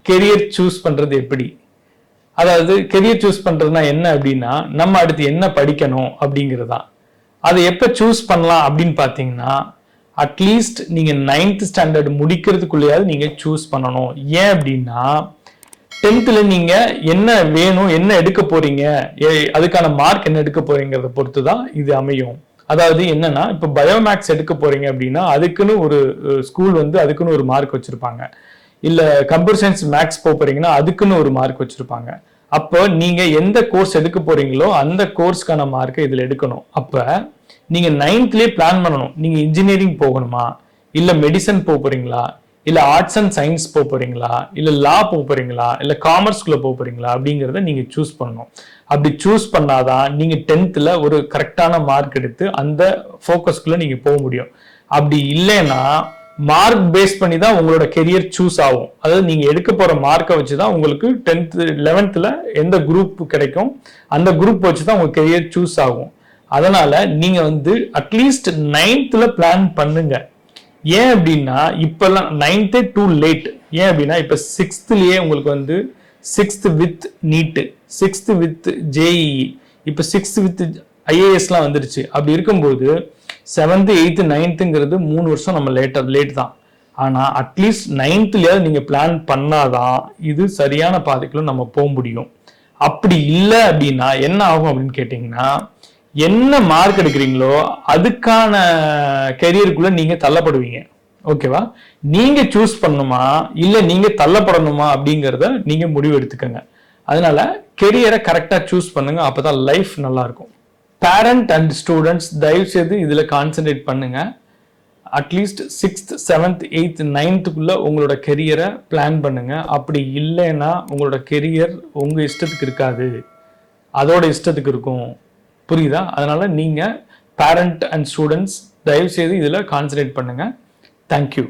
Career choose பண்றது எப்படி? அதாவது கெரியர் சூஸ் பண்றதுனா என்ன அப்படின்னா, நம்ம அடுத்து என்ன படிக்கணும் அப்படிங்கிறதா. அதை எப்ப சூஸ் பண்ணலாம் அப்படின்னு பாத்தீங்கன்னா, அட்லீஸ்ட் நீங்க 9th ஸ்டாண்டர்ட் முடிக்கிறதுக்குள்ளேயாவது நீங்க சூஸ் பண்ணணும். ஏன் அப்படின்னா 10th நீங்க என்ன வேணும், என்ன எடுக்க போறீங்க, அதுக்கான மார்க் என்ன எடுக்க போறீங்கிறத பொறுத்து தான் இது அமையும். அதாவது என்னன்னா, இப்ப பயோமேக்ஸ் எடுக்க போறீங்க அப்படின்னா அதுக்குன்னு ஒரு ஸ்கூல் வந்து அதுக்குன்னு ஒரு மார்க் வச்சிருப்பாங்க. இல்ல கம்ப்யூட்டர் சயின்ஸ் மேக்ஸ் போறீங்கன்னா அதுக்குன்னு ஒரு மார்க் வச்சிருப்பாங்க. அப்போ நீங்க எந்த கோர்ஸ் எடுக்க போறீங்களோ அந்த கோர்ஸ்க்கான மார்க்கை இதுல எடுக்கணும். அப்ப நீங்க 9thலயே பிளான் பண்ணணும். நீங்க இன்ஜினியரிங் போகணுமா, இல்ல மெடிசன் போறீங்களா, இல்ல ஆர்ட்ஸ் அண்ட் சயின்ஸ் போறீங்களா, இல்ல லா போறீங்களா, இல்ல காமர்ஸ்குள்ள போறீங்களா அப்படிங்கறத நீங்க சூஸ் பண்ணணும். அப்படி சூஸ் பண்ணாதான் நீங்க 10thல ஒரு கரெக்டான மார்க் எடுத்து அந்த ஃபோக்கஸ்க்குள்ள நீங்க போக முடியும். அப்படி இல்லைன்னா மார்க் பேஸ் பண்ணி தான் உங்களோட கெரியர் சூஸ் ஆகும். அதாவது நீங்க எடுக்க போற மார்க்கை வச்சுதான் உங்களுக்கு 10th 11thல எந்த குரூப் கிடைக்கும், அந்த குரூப் வச்சுதான் உங்க கெரியர் சூஸ் ஆகும். அதனால நீங்க வந்து அட்லீஸ்ட் 9thல பிளான் பண்ணுங்க. ஏன் அப்படின்னா இப்பெல்லாம் 9th டூ லேட். ஏன் அப்படின்னா இப்ப 6thலயே உங்களுக்கு வந்து 6th with NEET, 6th with JEE, இப்ப 6th வித் ஐஏஎஸ்லாம் வந்துருச்சு. அப்படி இருக்கும்போது 7th 8th 9thங்கிறது 3 வருஷம் நம்ம லேட் தான். ஆனா அட்லீஸ்ட் 9thலயாவது நீங்க பிளான் பண்ணாதான் இது சரியான பாதைக்குள்ள நம்ம போக முடியும். அப்படி இல்லை அப்படின்னா என்ன ஆகும் அப்படின்னு கேட்டீங்கன்னா, என்ன மார்க் எடுக்கிறீங்களோ அதுக்கான கெரியருக்குள்ள நீங்க தள்ளப்படுவீங்க. ஓகேவா? நீங்க சூஸ் பண்ணணுமா இல்ல நீங்க தள்ளப்படணுமா அப்படிங்கறத நீங்க முடிவு எடுத்துக்கங்க. அதனால கெரியரை கரெக்டா சூஸ் பண்ணுங்க. அப்பதான் லைஃப் நல்லா இருக்கும். பேரண்ட் அண்ட் ஸ்டூடெண்ட்ஸ் தயவு செய்து இதுல கான்சென்ட்ரேட் பண்ணுங்க. அட்லீஸ்ட் 6th 7th 8th 9thக்குள்ள உங்களோட கெரியரை பிளான் பண்ணுங்க. அப்படி இல்லைன்னா உங்களோட கெரியர் உங்க இஷ்டத்துக்கு இருக்காது, அதோட இஷ்டத்துக்கு இருக்கும். புரியுதா? அதனால நீங்க பேரண்ட் அண்ட் ஸ்டூடெண்ட்ஸ் தயவு செய்து இதுல கான்சென்ட்ரேட் பண்ணுங்க. தேங்க்யூ.